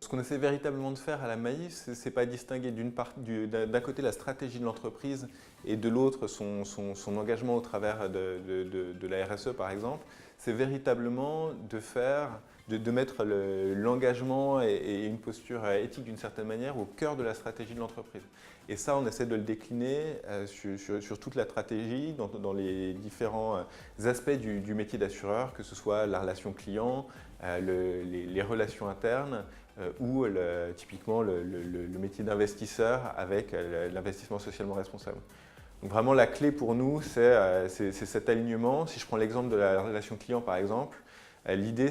Ce qu'on essaie véritablement de faire à la Maïf, c'est pas distinguer d'un côté la stratégie de l'entreprise et de l'autre son engagement au travers de la RSE par exemple. C'est véritablement de mettre l'engagement et une posture éthique d'une certaine manière au cœur de la stratégie de l'entreprise. Et ça, on essaie de le décliner sur toute la stratégie, dans les différents aspects du métier d'assureur, que ce soit la relation client, les relations internes ou typiquement le métier d'investisseur avec l'investissement socialement responsable. Donc vraiment la clé pour nous, c'est cet alignement. Si je prends l'exemple de la relation client par exemple, l'idée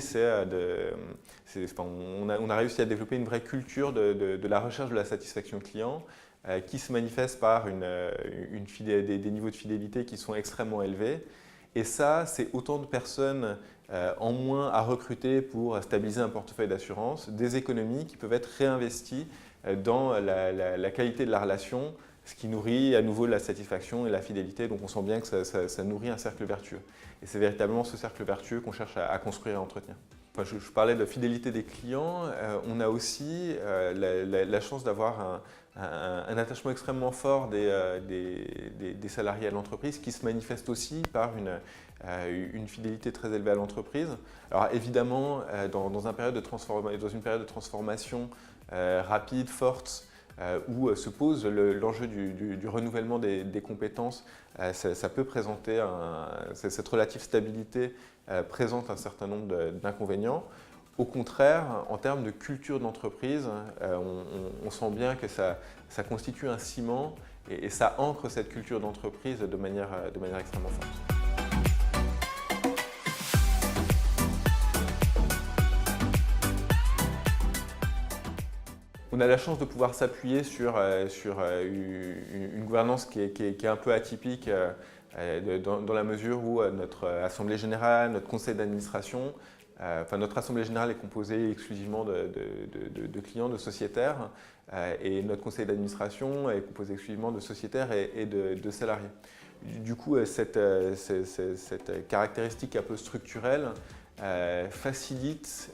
on a réussi à développer une vraie culture de la recherche de la satisfaction client qui se manifeste par des niveaux de fidélité qui sont extrêmement élevés. Et ça, c'est autant de personnes en moins à recruter pour stabiliser un portefeuille d'assurance, des économies qui peuvent être réinvesties dans la qualité de la relation, ce qui nourrit à nouveau la satisfaction et la fidélité. Donc on sent bien que ça nourrit un cercle vertueux. Et c'est véritablement ce cercle vertueux qu'on cherche à construire et à entretenir. Enfin, je parlais de fidélité des clients, on a aussi la chance d'avoir un attachement extrêmement fort des salariés à l'entreprise qui se manifeste aussi par une fidélité très élevée à l'entreprise. Alors évidemment, dans une période de transformation rapide, forte, où se pose l'enjeu du renouvellement des compétences, ça peut présenter, cette relative stabilité présente un certain nombre d'inconvénients. Au contraire, en termes de culture d'entreprise, on sent bien que ça constitue un ciment et ça ancre cette culture d'entreprise de manière extrêmement forte. On a la chance de pouvoir s'appuyer sur une gouvernance qui est un peu atypique dans la mesure où notre Assemblée générale, notre conseil d'administration, notre Assemblée générale est composée exclusivement de clients, de sociétaires, et notre conseil d'administration est composé exclusivement de sociétaires et de salariés. Du coup, cette caractéristique un peu structurelle facilite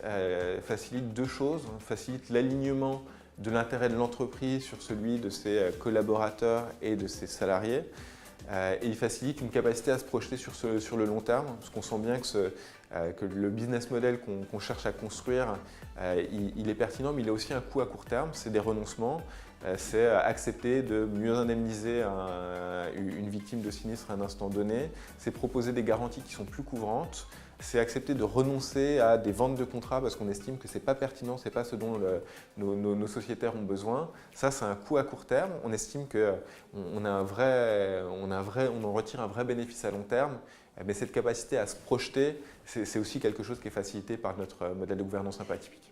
deux choses, facilite l'alignement de l'intérêt de l'entreprise sur celui de ses collaborateurs et de ses salariés. Et il facilite une capacité à se projeter sur le long terme, parce qu'on sent bien que le business model qu'on cherche à construire, il est pertinent, mais il a aussi un coût à court terme, c'est des renoncements, c'est accepter de mieux indemniser une victime de sinistre à un instant donné, c'est proposer des garanties qui sont plus couvrantes, c'est accepter de renoncer à des ventes de contrats parce qu'on estime que ce n'est pas pertinent, ce n'est pas ce dont nos sociétaires ont besoin. Ça, c'est un coût à court terme. On estime qu'on en retire un vrai bénéfice à long terme. Mais cette capacité à se projeter, c'est aussi quelque chose qui est facilité par notre modèle de gouvernance un peu atypique.